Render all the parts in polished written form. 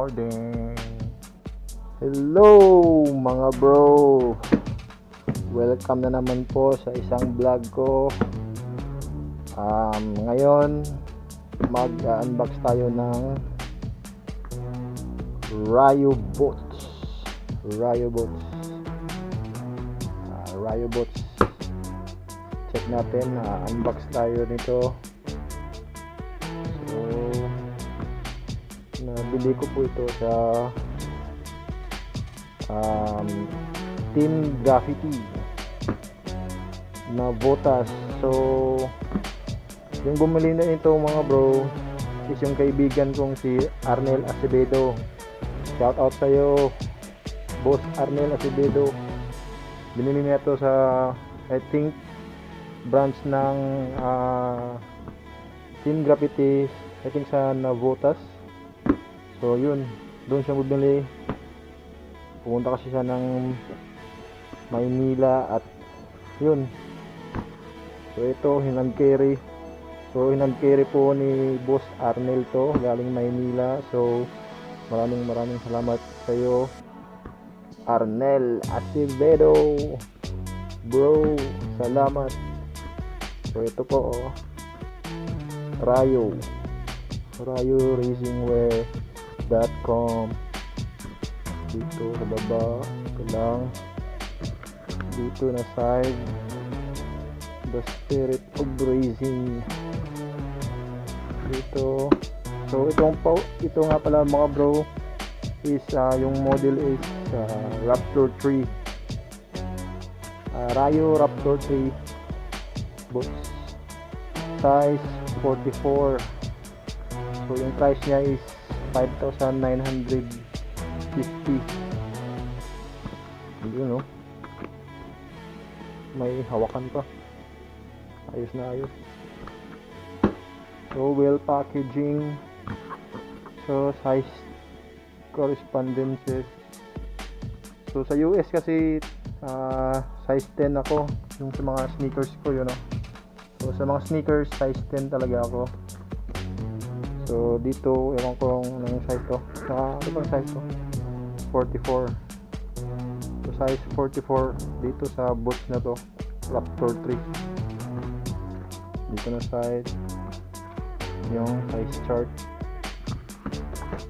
morning. Hello mga bro. Welcome na naman po sa isang vlog ko. Ngayon mag-unbox tayo ng RYO bots. RYO bots. Check natin, unbox tayo nito. So nabili ko po ito sa TeamGraphitee na botas. So yung bumili na ito mga bro is yung kaibigan kong si Arnel Acevedo. Shout out sa'yo, Boss Arnel Acevedo. Binili niya ito sa, I think, branch ng TeamGraphitee, I think sa Navotas. So yun, doon siya bumili. Pumunta kasi siya ng Maynila at yun. So ito, hinand carry. So hinand carry po ni Boss Arnel to, galing Maynila. So maraming salamat sa iyo, Arnel Acevedo. Bro, salamat. So ito po RYO RayzingWear.com. Dito sa baba, ito lang. Dito na side, the spirit of racing. Dito. So ito nga pala mga bro is yung model is Raptor 3. RYO Raptor 3 boots, size 44. So yung price niya is 5,950. Yun no, may hawakan pa, ayos na ayos. So well packaging. So size correspondences. So sa US kasi size 10 ako, yung sa mga sneakers ko yun no. So sa mga sneakers size 10 talaga ako. So dito ewan ko ng size to, ano bang size to, 44. So size 44 dito sa boots na to, Raptor 3. Dito na side yung size chart.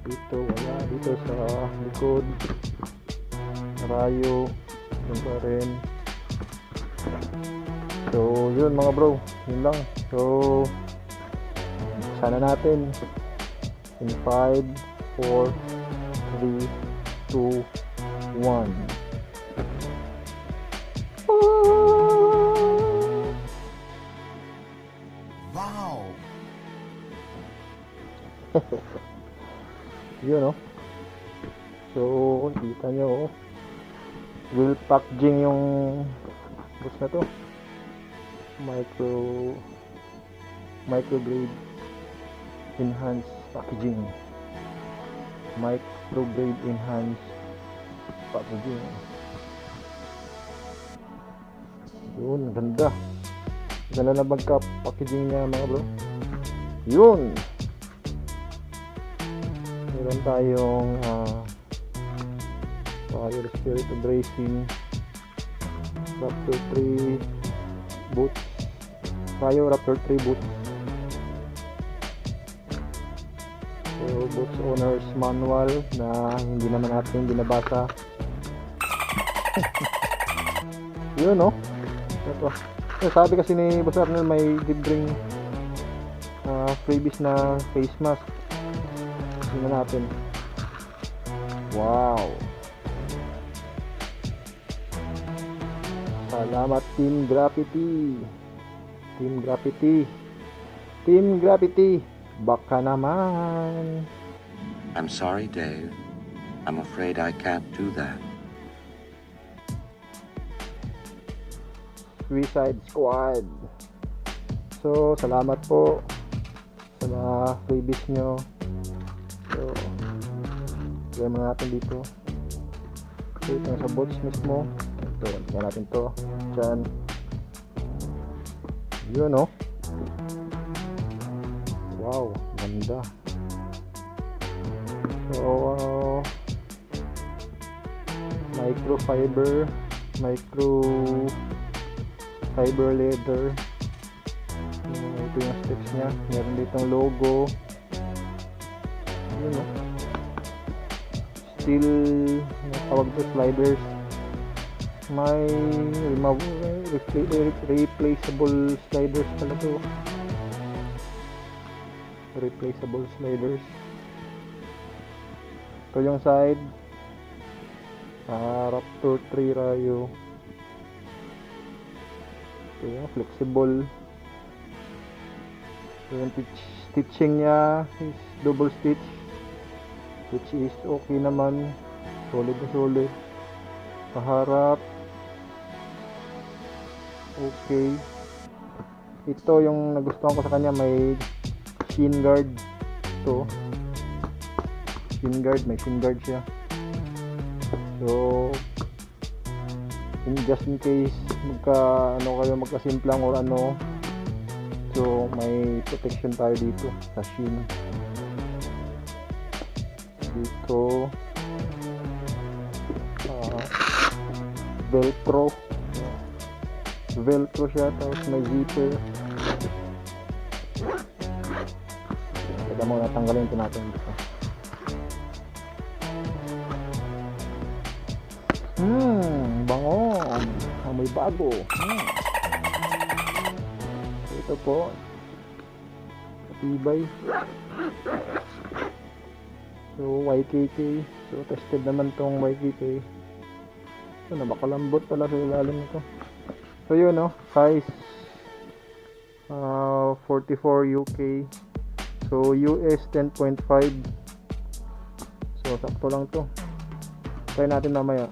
Dito wala, dito sa likod RYO yun pa rin. So yun mga bro, yun lang. So sana natin in 5, 4, 3, 2, 1. Wow. Yun no. So kita nyo will packaging yung boots na to, micrograde enhanced packaging. Micrograde enhanced packaging. Yun, ganda na magka packaging niya mga bro. Yun, meron tayong RYO Spirit of Racing Raptor 3 boots, RYO Raptor 3 boots. So boots owner's manual na hindi naman natin binabasa. Yun no. Ito. Sabi kasi ni Boss Arnel may libreng freebies na face mask. Tingnan natin. Wow. Salamat TeamGraphitee. Baka naman. I'm sorry, Dave. I'm afraid I can't do that. Suicide Squad. So salamat po sa mga freebies nyo. So try mo natin dito. So ito sa bots mismo. Ito, tignan natin to. Diyan. Yun no. Wow, ganda. So So microfiber leather. Ito yung specs nya. Meron ditong logo. Yun, no? Steel, tawag to, sliders. May replaceable sliders pala to. Replaceable sliders. Ito yung side. Raptor 3 RYO. Ito yung flexible. Yung stitching nya is double stitch, which is okay naman, solid na solid. Paharap okay. Ito yung nagustuhan ko sa kanya, may shin guard. Ito may shin guard siya. So just in case magkasimplang or ano, so may protection tayo dito sa shin. Dito velcro siya, tapos may zipper. Kaya mo natanggalin ito natin dito. Bango, may bago. Ito po, matibay. So YKK, so tested naman tong YKK. So nabakalambot pala sa ilalim nito. So yun, no, size 44 UK, so US 10.5. so sakto lang to. Try natin mamaya.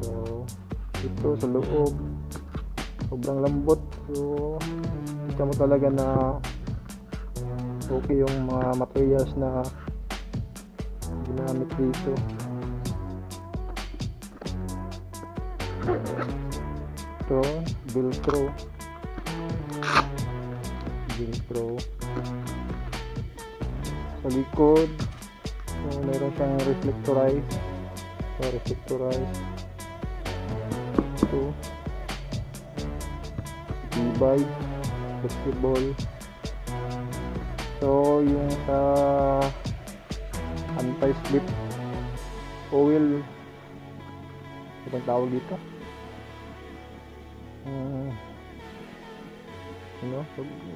So ito sa loob, sobrang lambot. So kita mo talaga na okay yung mga materials na ginamit dito. Ito, velcro. Sa likod, so meron siyang reflectorized. Ito, tibay, flexible. So yung sa anti-slip oil, itong tawag dito,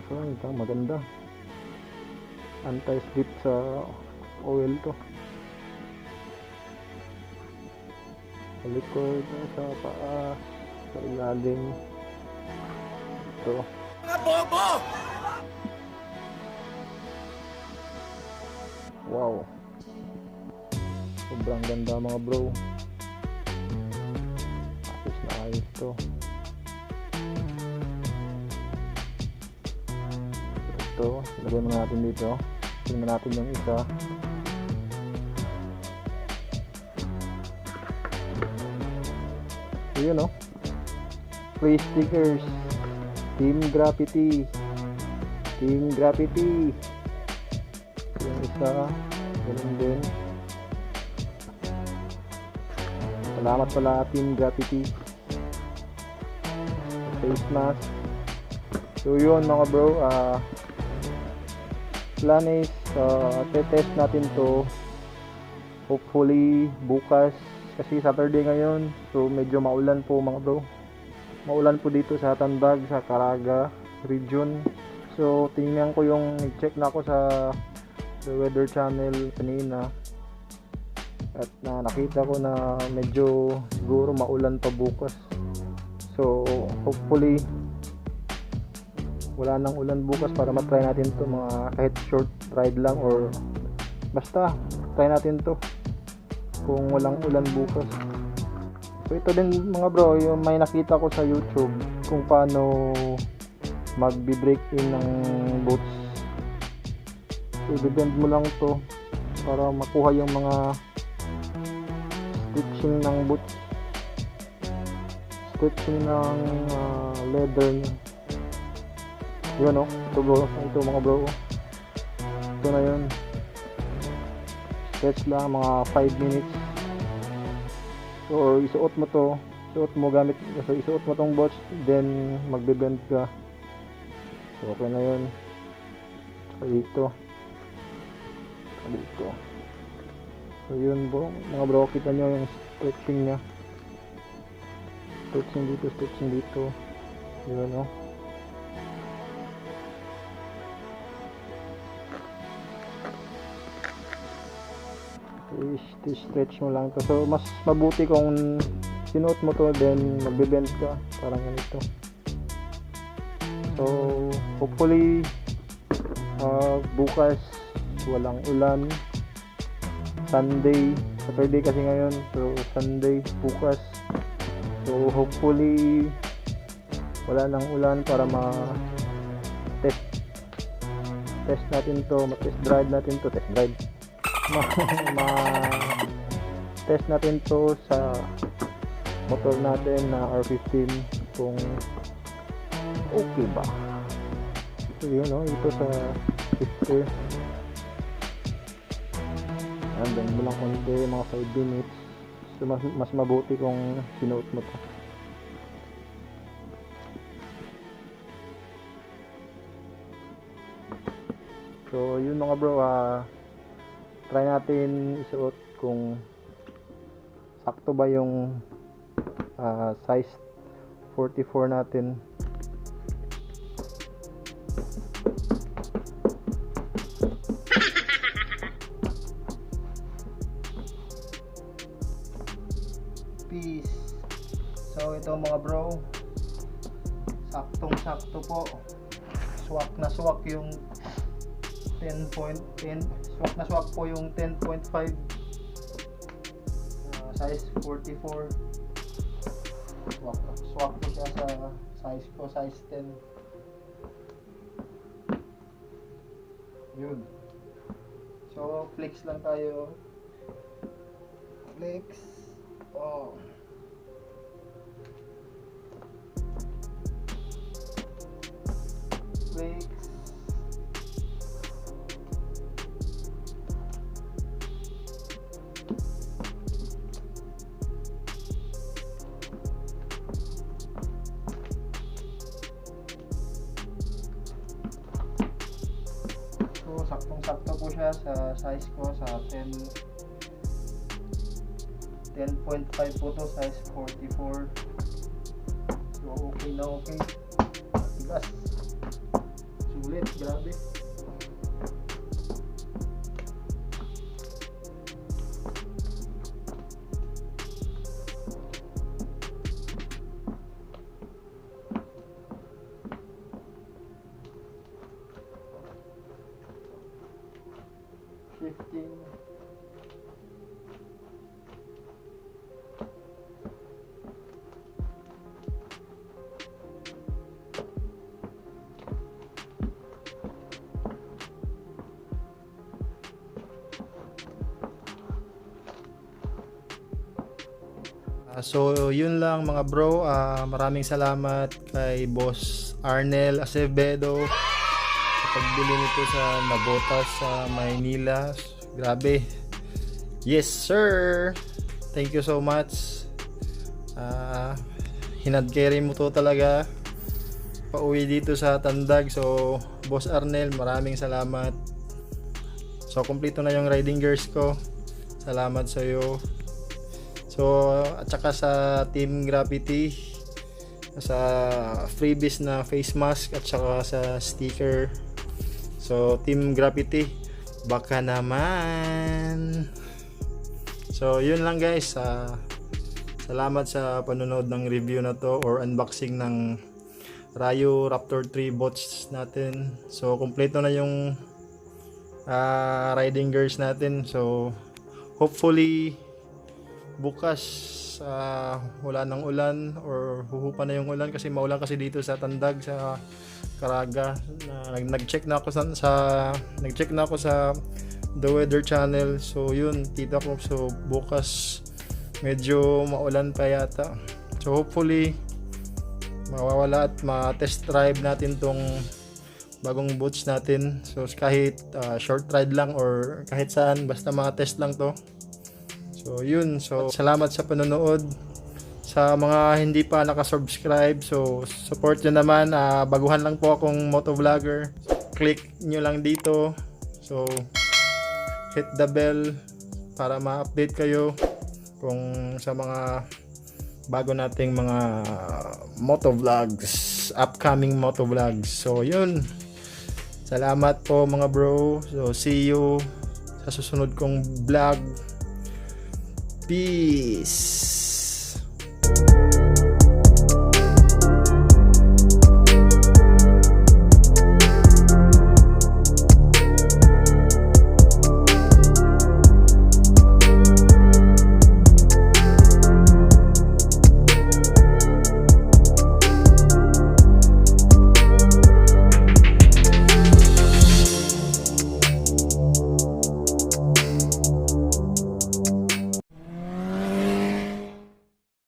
so ito maganda, anti-slip sa oil to. Sa likod, sa paa, sa ilalim. Ito, wow, sobrang ganda mga bro. Ayos na ayos to. Ito, lagay mo natin dito. Tingnan natin yung isa. So yun, no, free stickers, TeamGraphitee. Yung isa, ganun din. Salamat pala TeamGraphitee. Face mask. So yun mga bro, plan is test natin to hopefully bukas, kasi Saturday ngayon. So medyo maulan po mga bro, maulan po dito sa Tandag, sa Caraga region. So tingnan ko yung check na ako sa weather channel kanina, at nakita ko na medyo siguro maulan pa bukas. So hopefully wala nang ulan bukas para matry natin to, mga kahit short ride lang, or basta try natin to kung walang ulan bukas. So ito din mga bro, yung may nakita ko sa YouTube kung paano magbi-break in ng boots. So i-bend mo lang to para makuha yung mga stitching ng boots, stitching ng leather niya. Yun, no, ito bro, ito mga bro, ito na yun. stretch lang mga 5 minutes. So isuot mo to, isuot mo tong bolts, then magbe-bend ka. So okay na yun. Saka dito. So yun bro, mga bro, kita nyo yung stretching nya. Stretching dito. Yun o. I-stretch mo lang to. So mas mabuti kung sinuot mo to, then magbe-bend ka parang ganito. So hopefully bukas walang ulan. Saturday kasi ngayon, so Sunday bukas. So hopefully wala nang ulan para test natin to, ma-test drive to sa motor natin na R15 kung okay ba. So yun o, ito sa shifter. Bend mo lang konti, mga 5 minutes. So mas mabuti kung sinuot mo to. So yun mga bro, try natin isuot kung sakto ba yung size 44 natin. Peace. So ito mga bro, saktong sakto po, swak na swak yung 10.10, swak na swak po yung 10.5 size 44. Swak po siya sa size ko, size 10. Yun. So flex lang tayo. Flex. Oh. Flex. So saktong-sakto po siya sa size ko, sa 10.5 po to, size 44. So okay na okay. Tigas. Sulit, grabe. Shifting. So yun lang mga bro, maraming salamat kay Boss Arnel Acevedo sa pagbili nito sa Nabotas sa Maynila. Grabe, yes sir, thank you so much. Hinad-carry mo to talaga pauwi dito sa Tandag. So Boss Arnel, maraming salamat. So kompleto na yung riding gears ko, salamat sa iyo. So at saka sa TeamGraphitee, sa freebies na face mask at saka sa sticker. So TeamGraphitee, baka naman. So yun lang guys, salamat sa panonood ng review na to or unboxing ng RYO Raptor 3 bots natin. So kompleto na yung riding gears natin. So hopefully bukas wala nang ulan or huhupa na yung ulan kasi maulan kasi dito sa Tandag, sa Caraga. Nag-check na ako sa the weather channel. So yun, kita ko, so bukas medyo maulan pa yata. So hopefully mawawala at ma-test drive natin tong bagong boats natin. So kahit short ride lang or kahit saan, basta mga test lang to. So yun, so salamat sa panonood. Sa mga hindi pa nakasubscribe, so support nyo naman. Baguhan lang po akong motovlogger. Click nyo lang dito. So hit the bell para ma-update kayo kung sa mga bago nating mga motovlogs, upcoming motovlogs. So yun, salamat po mga bro. So see you sa susunod kong vlog. Peace.